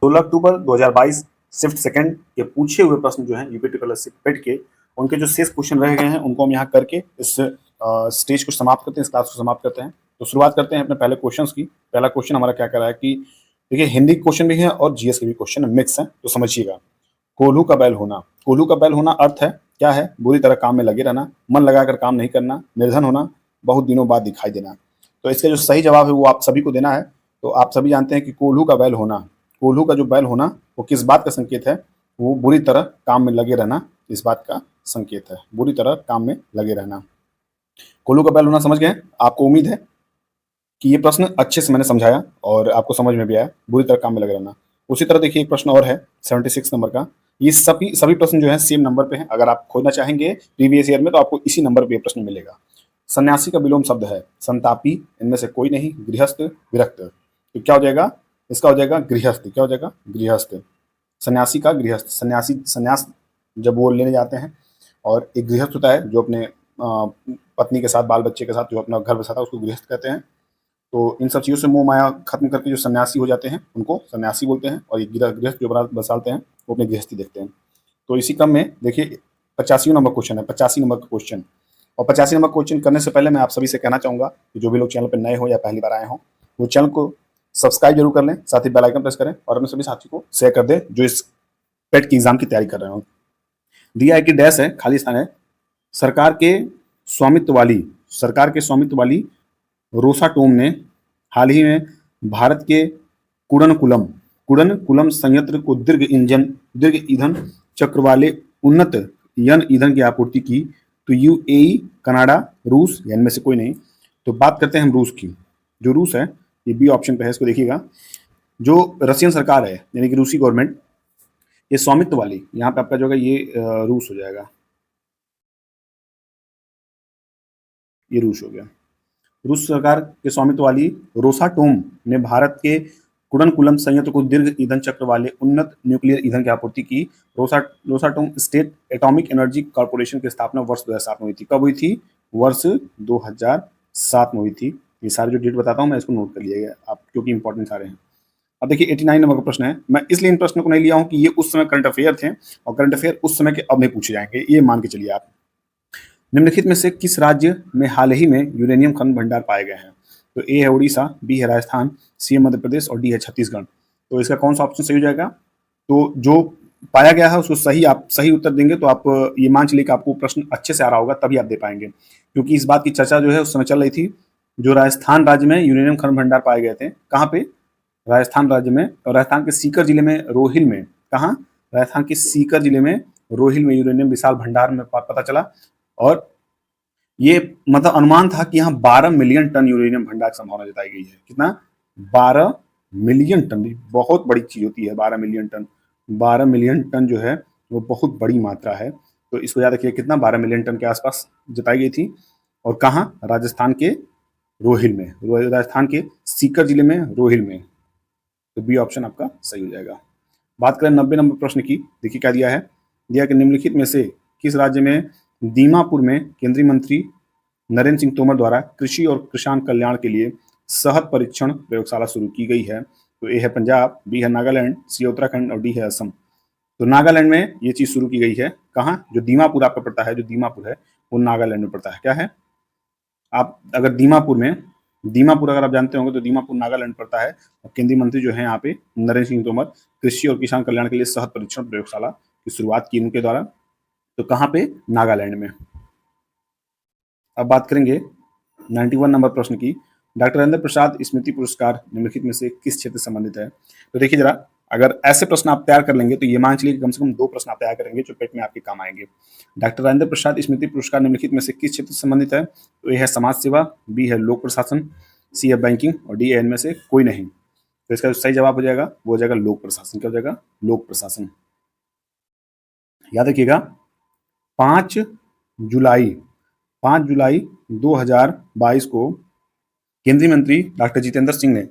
16 अक्टूबर 2022 shift second के पूछे हुए प्रश्न जो हैं यूपी स्कॉलरशिप पेड के, उनके जो शेष क्वेश्चन रह गए हैं उनको हम यहाँ करके इस स्टेज को समाप्त करते हैं, इस क्लास को समाप्त करते हैं। तो शुरुआत करते हैं अपने पहले क्वेश्चन की। पहला क्वेश्चन हमारा क्या कर रहा है कि देखिए, हिंदी क्वेश्चन भी है और जीएस के भी क्वेश्चन मिक्स है, तो समझिएगा। कोल्हू का बैल होना, कोल्हू का बैल होना अर्थ है क्या है? बुरी तरह काम में लगे रहना, मन लगाकर काम नहीं करना, निर्धन होना, बहुत दिनों बाद दिखाई देना। तो इसका जो सही जवाब है वो आप सभी को देना है। तो आप सभी जानते हैं कि कोल्हू का बैल होना, कोल्हू का जो बैल होना वो किस बात का संकेत है? वो बुरी तरह काम में लगे रहना, इस बात का संकेत है, बुरी तरह काम में लगे रहना। कोल्हू का बैल होना समझ गए? आपको उम्मीद है कि ये प्रश्न अच्छे से मैंने समझाया और आपको समझ में भी आया, बुरी तरह काम में लगे रहना। उसी तरह देखिए एक प्रश्न और है 76 नंबर का। ये सभी सभी प्रश्न जो है सेम नंबर पे हैं। अगर आप खोजना चाहेंगे प्रीवियस ईयर में तो आपको इसी नंबर पे ये प्रश्न मिलेगा। सन्यासी का विलोम शब्द है संतापी, इनमें से कोई नहीं, गृहस्थ, विरक्त। तो क्या हो जाएगा? इसका हो जाएगा गृहस्थ। क्या हो जाएगा? गृहस्थ। सन्यासी का गृहस्थ, सन्यासी संन्यास जब वो लेने जाते हैं, और एक गृहस्थ होता है जो अपने पत्नी के साथ, बाल बच्चे के साथ जो अपना घर बसाता है उसको गृहस्थ कहते हैं। तो इन सब चीज़ों से मोह माया खत्म करके जो सन्यासी हो जाते हैं उनको सन्यासी बोलते हैं, और ये गृहस्थ जो बसाते हैं वो अपने गृहस्थी देखते हैं। तो इसी क्रम में देखिए 85 नंबर क्वेश्चन है, 85 नंबर का क्वेश्चन। और 85 नंबर क्वेश्चन करने से पहले मैं आप सभी से कहना चाहूँगा कि जो भी लोग चैनल पर नए हो या पहली बार आए हों, वो चैनल को सब्सक्राइब जरूर कर लें, साथ ही बेल आइकन प्रेस करें और अपने सभी साथी को शेयर कर दें जो इस पेट की एग्जाम की तैयारी कर रहे हो। दिया है कि डैश है, खाली स्थान है। सरकार के स्वामित्व वाली, सरकार के स्वामित्व वाली रोसाटोम ने हाल ही में भारत के कुडनकुलम कुडनकुलम संयंत्र को दीर्घ ईंधन चक्र वाले उन्नत यन ईंधन की आपूर्ति की। तो यूएई, कनाडा, रूस, या इनमें से कोई नहीं। तो बात करते हैं हम रूस की। जो रूस है ये बी ऑप्शन पे है, इसको देखिएगा। जो रशियन सरकार है यानी कि रूसी गवर्नमेंट, ये स्वामित्व वाली, यहाँ पे आपका जो है ये रूस हो जाएगा, ये रूस हो गया। रूस सरकार के स्वामित्व वाली रोसाटोम ने भारत के कुडनकुलम संयंत्र को दीर्घ ईंधन चक्र वाले उन्नत न्यूक्लियर ईंधन की आपूर्ति की। Rosatom state atomic energy corporation की स्थापना वर्ष 2007 में हुई थी। कब हुई थी? वर्ष 2007 में हुई थी। ये सारे जो डेट बताता हूँ मैं इसको नोट कर लीजिएगा आप, क्योंकि इंपॉर्टेंट सारे हैं। अब देखिए 89 नंबर का प्रश्न है। मैं इसलिए इन प्रश्नों को नहीं लिया हूँ कि ये उस समय करंट अफेयर थे, और करंट अफेयर उस समय के अब नहीं पूछे जाएंगे, ये मान के चलिए आप। निम्नलिखित में से किस राज्य में हाल ही में यूरेनियम खनन भंडार पाए गए हैं? तो ए है उड़ीसा, बी है राजस्थान, सी है मध्य प्रदेश और डी है छत्तीसगढ़। तो इसका कौन सा ऑप्शन सही हो जाएगा? तो जो पाया गया है उसको सही, आप सही उत्तर देंगे तो आप ये मान चलिए कि आपको प्रश्न अच्छे से आ रहा होगा, तभी आप दे पाएंगे, क्योंकि इस बात की चर्चा जो है उस समय चल रही थी। जो राजस्थान राज्य में यूरेनियम खनन भंडार पाए गए थे, कहाँ पे? राजस्थान राज्य में, और राजस्थान के सीकर जिले में, रोहिल में। कहाँ? राजस्थान के सीकर जिले में रोहिल में यूरेनियम विशाल भंडार में पता चला। और ये मतलब अनुमान था कि यहाँ 12 मिलियन टन यूरेनियम भंडार की संभावना जताई गई है। कितना? 12 मिलियन टन। बहुत बड़ी चीज होती है 12 मिलियन टन। 12 मिलियन टन जो है वो बहुत बड़ी मात्रा है। तो इसको याद रखिए, कितना? 12 मिलियन टन के आसपास जताई गई थी। और कहाँ? राजस्थान के रोहिल में, राजस्थान के सीकर जिले में, रोहिल में। तो बी ऑप्शन आपका सही हो जाएगा। बात करें 90 नंबर प्रश्न की। देखिए क्या दिया है। दिया कि निम्नलिखित में से किस राज्य में दीमापुर में केंद्रीय मंत्री नरेंद्र सिंह तोमर द्वारा कृषि और किसान कल्याण के लिए शहद परीक्षण प्रयोगशाला शुरू की गई है? तो ए है पंजाब, बी है नागालैंड, सी है उत्तराखंड और डी है असम। तो नागालैंड में ये चीज शुरू की गई है। कहाँ? जो दीमापुर आपका पड़ता है, जो दीमापुर है वो नागालैंड में पड़ता है। क्या है? आप अगर दीमापुर अगर आप जानते होंगे तो दीमापुर नागालैंड पड़ता है। और केंद्रीय मंत्री जो है यहाँ पे नरेंद्र सिंह तोमर कृषि और किसान कल्याण के लिए शहद परीक्षण प्रयोगशाला की शुरुआत की उनके द्वारा। तो कहाँ पे? नागालैंड में। अब बात करेंगे 91 नंबर प्रश्न की। डॉक्टर राजेंद्र प्रसाद स्मृति पुरस्कार निम्नलिखित में से किस क्षेत्र से संबंधित है? तो देखिए जरा, अगर ऐसे प्रश्न आप तैयार कर लेंगे तो ये मान चलिए कि कम से कम 2 प्रश्न आप तैयार करेंगे जो पेट में आपके काम आएंगे। डॉक्टर राजेंद्र प्रसाद स्मृति पुरस्कार निम्नलिखित में से किस क्षेत्र से संबंधित है? तो ए है समाज सेवा, बी है लोक प्रशासन, सी है बैंकिंग और डी है इनमें से कोई नहीं। तो इसका जो सही जवाब हो जाएगा वो हो जाएगा लोक प्रशासन। क्या हो जाएगा? लोक प्रशासन। याद रखिएगा 5 जुलाई 5 जुलाई 2022 को केंद्रीय मंत्री डॉक्टर जितेंद्र सिंह ने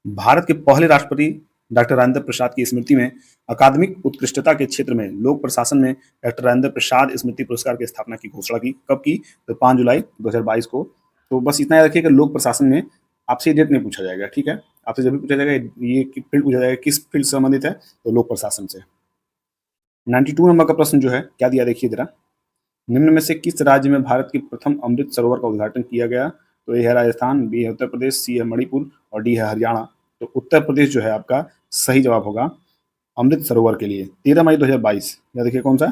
भारत के पहले राष्ट्रपति डॉक्टर राजेंद्र प्रसाद की स्मृति में अकादमिक उत्कृष्टता के क्षेत्र में लोक प्रशासन में डॉक्टर राजेंद्र प्रसाद स्मृति पुरस्कार की स्थापना की घोषणा की। कब की? तो 5 जुलाई 2022 को। तो बस इतना याद रखिए कि लोक प्रशासन में आपसे डेट नहीं पूछा जाएगा, ठीक है। आपसे जब भी पूछा जाएगा ये फील्ड पूछा जाएगा किस फील्ड से संबंधित है, तो लोक प्रशासन से। 92 नंबर का प्रश्न जो है क्या दिया देखिए जरा, निम्न में से किस राज्य में भारत के प्रथम अमृत सरोवर का उद्घाटन किया गया? तो ए है राजस्थान, बी है उत्तर प्रदेश, सी है मणिपुर और डी है हरियाणा। तो उत्तर प्रदेश जो है आपका सही जवाब होगा अमृत सरोवर के लिए। 13 मई 2022, या देखिए कौन सा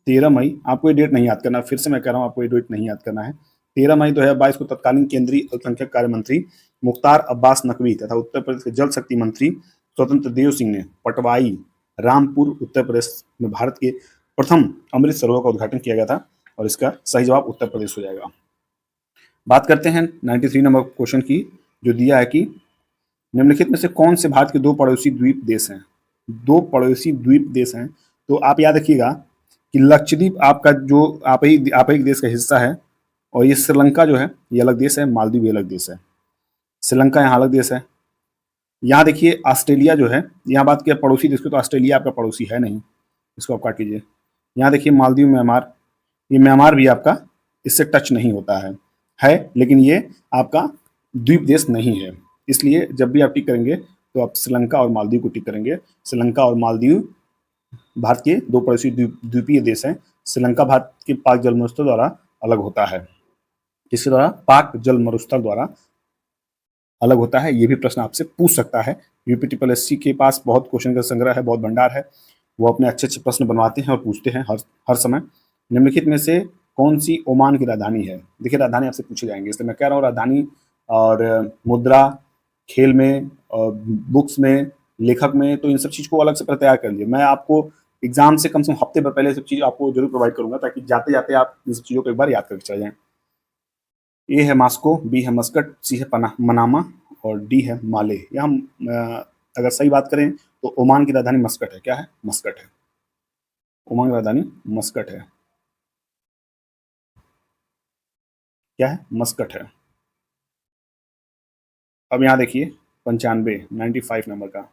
13 मई, आपको ये डेट नहीं याद करना, फिर से मैं कह रहा हूँ आपको ये डेट नहीं याद करना है। 13 मई 2022 को तत्कालीन केंद्रीय अल्पसंख्यक कार्य मंत्री मुख्तार अब्बास नकवी तथा उत्तर प्रदेश के जल शक्ति मंत्री स्वतंत्र देव सिंह ने पटवाई रामपुर उत्तर प्रदेश में भारत के प्रथम अमृत सरोवर का उद्घाटन किया गया था और इसका सही जवाब उत्तर प्रदेश हो जाएगा। बात करते हैं 93 नंबर क्वेश्चन की, जो दिया है कि निम्नलिखित में से कौन से भारत के दो पड़ोसी द्वीप देश हैं? दो पड़ोसी द्वीप देश हैं, तो आप याद रखिएगा कि लक्षद्वीप आपका जो आप ही देश का हिस्सा है, और ये श्रीलंका जो है ये अलग देश है, मालदीव ये अलग देश है। श्रीलंका यहाँ अलग देश है। यहाँ देखिए ऑस्ट्रेलिया जो है, यहाँ बात किया पड़ोसी देश की, तो ऑस्ट्रेलिया आपका पड़ोसी है नहीं, इसको आप काट कीजिए। यहाँ देखिए मालदीव, म्यांमार, ये म्यांमार भी आपका इससे टच नहीं होता है लेकिन ये आपका द्वीप देश नहीं है। इसलिए जब भी आप टिक करेंगे तो आप श्रीलंका और मालदीव को टिक करेंगे। श्रीलंका और मालदीव भारत के दो पड़ोसी द्वीपीय देश हैं। श्रीलंका भारत के पाक जल मरुस्थल द्वारा अलग होता है। किसके द्वारा? पाक जल मरुस्थल द्वारा अलग होता है। ये भी प्रश्न आपसे पूछ सकता है। यूपीटीपीएससी के पास बहुत क्वेश्चन का संग्रह है, बहुत भंडार है, वो अपने अच्छे अच्छे प्रश्न बनवाते हैं और पूछते हैं हर समय। निम्नलिखित में से कौन सी ओमान की राजधानी है? देखिए राजधानी आपसे पूछे जाएंगे, इसलिए मैं कह रहा हूँ राजधानी और मुद्रा, खेल में और बुक्स में, लेखक में, तो इन सब चीज़ को अलग से तैयार कर लिए। मैं आपको एग्जाम से कम हफ्ते भर पहले सब चीज़ आपको जरूर प्रोवाइड करूंगा, ताकि जाते जाते आप इन सब चीज़ों को एक बार याद करके चले जाएं। ए है मास्को, बी है मस्कट, सी है मनामा और डी है माले। यहाँ अगर सही बात करें तो ओमान की राजधानी मस्कट है। क्या है? मस्कट है। ओमान की राजधानी मस्कट है। क्या है? मस्कट है। अब यहाँ देखिए 95 नंबर का,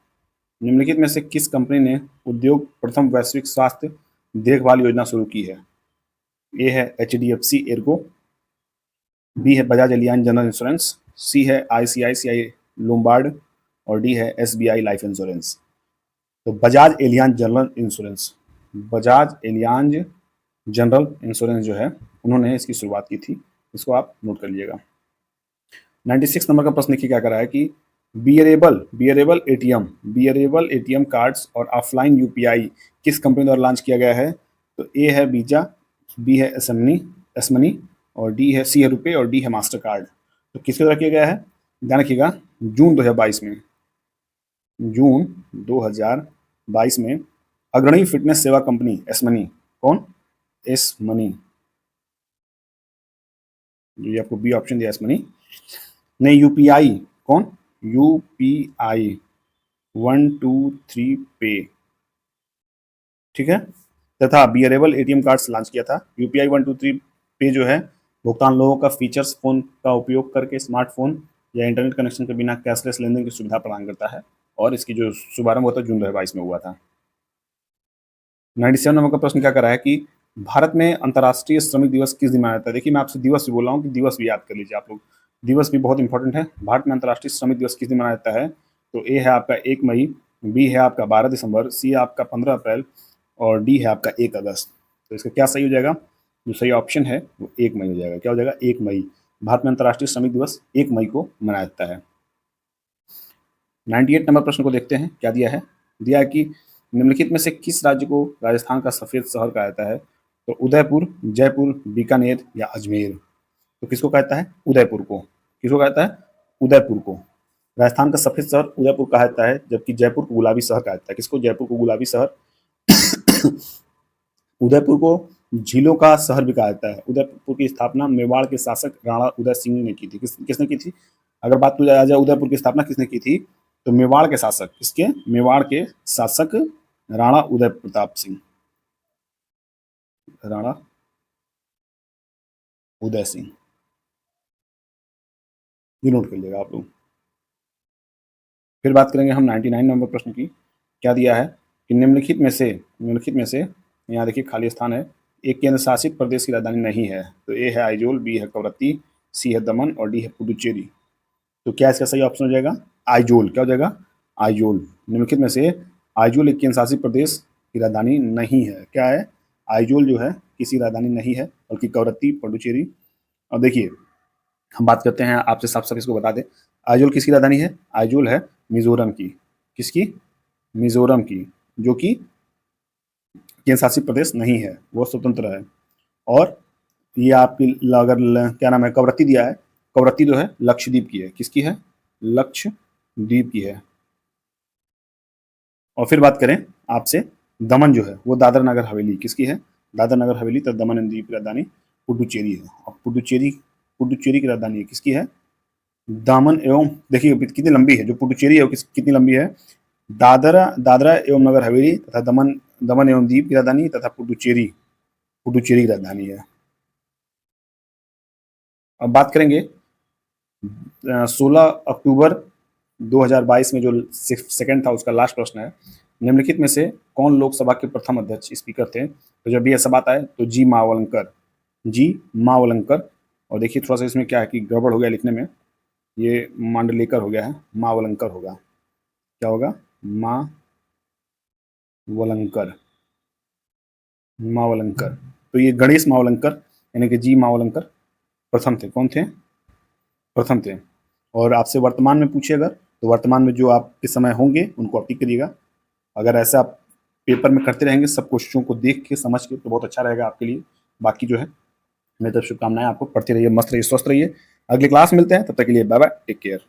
निम्नलिखित में से किस कंपनी ने उद्योग प्रथम वैश्विक स्वास्थ्य देखभाल योजना शुरू की है? ए है HDFC एर्गो, बी है बजाज एलियांज जनरल इंश्योरेंस, सी है ICICI लोम्बार्ड और डी है SBI लाइफ इंश्योरेंस। तो Bajaj Allianz general insurance, Bajaj Allianz general insurance जो है उन्होंने इसकी शुरुआत की थी। इसको आप नोट कर लीजिएगा। 96 नंबर का प्रश्न देखिए क्या कर रहा है कि बियरेबल एटीएम कार्ड्स और ऑफलाइन यूपीआई किस कंपनी द्वारा लॉन्च किया गया है? तो ए है वीजा, बी है एसमनी और सी है रुपए और डी है मास्टर कार्ड। तो किसके द्वारा किया गया है? ध्यान रखिएगा, जून 2022 में, जून 2022 में अग्रणी फिटनेस सेवा कंपनी एसमनी, कौन? एसमनी, ये आपको बी ऑप्शन दिया एसमनी ने यूपीआई, कौन? यूपीआई 123 पे, ठीक है, तथा बियरेबल एटीएम कार्ड्स लॉन्च किया था। यूपीआई 123 पे जो है भुगतान लोगों का फीचर्स फोन का उपयोग करके स्मार्टफोन या इंटरनेट कनेक्शन के बिना कैशलेस लेनदेन की सुविधा प्रदान करता है, और इसकी जो शुभारंभ हुआ था जून 2022 में हुआ था। 97 नंबर का प्रश्न क्या कर रहा है कि भारत में अंतर्राष्ट्रीय श्रमिक दिवस किस दिन मनाया जाता है? देखिए मैं आपसे दिवस भी बोल रहा हूँ कि दिवस भी याद कर लीजिए आप लोग, दिवस भी बहुत इंपॉर्टेंट है। भारत में अंतर्राष्ट्रीय श्रमिक दिवस किस दिन मनाया जाता है? तो ए है आपका 1 मई, बी है आपका 12 दिसंबर, सी है आपका 15 अप्रैल और डी है आपका 1 अगस्त। तो इसका क्या सही हो जाएगा? जो सही ऑप्शन है वो 1 मई हो जाएगा। क्या हो जाएगा? 1 मई। भारत में अंतर्राष्ट्रीय श्रमिक दिवस 1 मई को मनाया जाता है। 98 नंबर प्रश्न को देखते हैं क्या दिया है। दिया है कि निम्नलिखित में से किस राज्य को राजस्थान का सफेद शहर कहा जाता है? तो उदयपुर, जयपुर, बीकानेर या अजमेर। तो किसको कहता है? उदयपुर को। किसको कहता है? उदयपुर को। राजस्थान का सफेद शहर उदयपुर कहा जाता है, जबकि जयपुर को गुलाबी शहर कहा जाता है। किसको? जयपुर को गुलाबी शहर। उदयपुर को झीलों का शहर भी कहा जाता है। उदयपुर की स्थापना मेवाड़ के शासक राणा उदय सिंह ने की थी। किसने की थी? अगर बात की जाए उदयपुर की स्थापना किसने की थी, तो मेवाड़ के शासक, किसके? मेवाड़ के शासक राणा उदय प्रताप सिंह, राणा उदय सिंह, ये नोट कर लीजिएगा आप लोग। फिर बात करेंगे हम 99 नंबर प्रश्न की। क्या दिया है कि निम्नलिखित में से यहाँ देखिए खाली स्थान है, एक केंद्र शासित प्रदेश की राजधानी नहीं है। तो ए है आइजोल, बी है कवरत्ती, सी है दमन और डी है पुडुचेरी। तो क्या इसका सही ऑप्शन हो जाएगा? आइजोल। क्या हो जाएगा? आइजोल। निम्नलिखित में से आइजोल एक केंद्र शासित प्रदेश की राजधानी नहीं है। क्या है? आइजोल जो है किसी राजधानी नहीं है, बल्कि कवरत्ती, पुडुचेरी। अब देखिए, हम बात करते हैं, आपसे साफ साफ इसको बता दें, आइजोल किसकी राजधानी है? आइजोल है मिजोरम की। किसकी? मिजोरम की, जो कि केंद्र शासित प्रदेश नहीं है, वो स्वतंत्र है। और ये आपकी अगर क्या नाम है, कवरत्ती दिया है, कवरत्ती जो है लक्षद्वीप की है। किसकी है? लक्षद्वीप की है। और फिर बात करें आपसे, दमन जो है वो दादर नगर हवेली किसकी है? दादर नगर हवेली तथा दमन एंड दीव की राजधानी पुडुचेरी है। और पुडुचेरी की राजधानी किसकी है? दामन एवं, देखिए कितनी लंबी है जो पुडुचेरी है वो कितनी लंबी है। दादरा दादरा एवं नगर हवेली तथा दमन दमन एवं दीव की राजधानी तथा पुडुचेरी पुडुचेरी की राजधानी है। अब बात करेंगे 16 अक्टूबर 2022 में जो सेकंड था उसका लास्ट प्रश्न है, निम्नलिखित में से कौन लोकसभा के प्रथम अध्यक्ष स्पीकर थे? तो जब भी ऐसा बात आए तो जी मावलंकर, जी मावलंकर। और देखिए थोड़ा सा इसमें क्या है कि गड़बड़ हो गया लिखने में, ये मांडलेकर हो गया है, मावलंकर होगा। क्या होगा? मावलंकर, मावलंकर। तो ये गणेश मावलंकर यानी कि जी मावलंकर प्रथम थे। कौन थे? प्रथम थे। और आपसे वर्तमान में पूछे अगर, तो वर्तमान में जो आपके समय होंगे उनको आप टिक करिएगा। अगर ऐसा आप पेपर में करते रहेंगे सब क्वेश्चनों को देख के समझ के, तो बहुत अच्छा रहेगा आपके लिए। बाकी जो है मेरी तरफ शुभकामनाएं, आपको पढ़ते रहिए, मस्त रहिए, स्वस्थ रहिए। अगली क्लास मिलते हैं, तब तक के लिए बाय बाय, टेक केयर।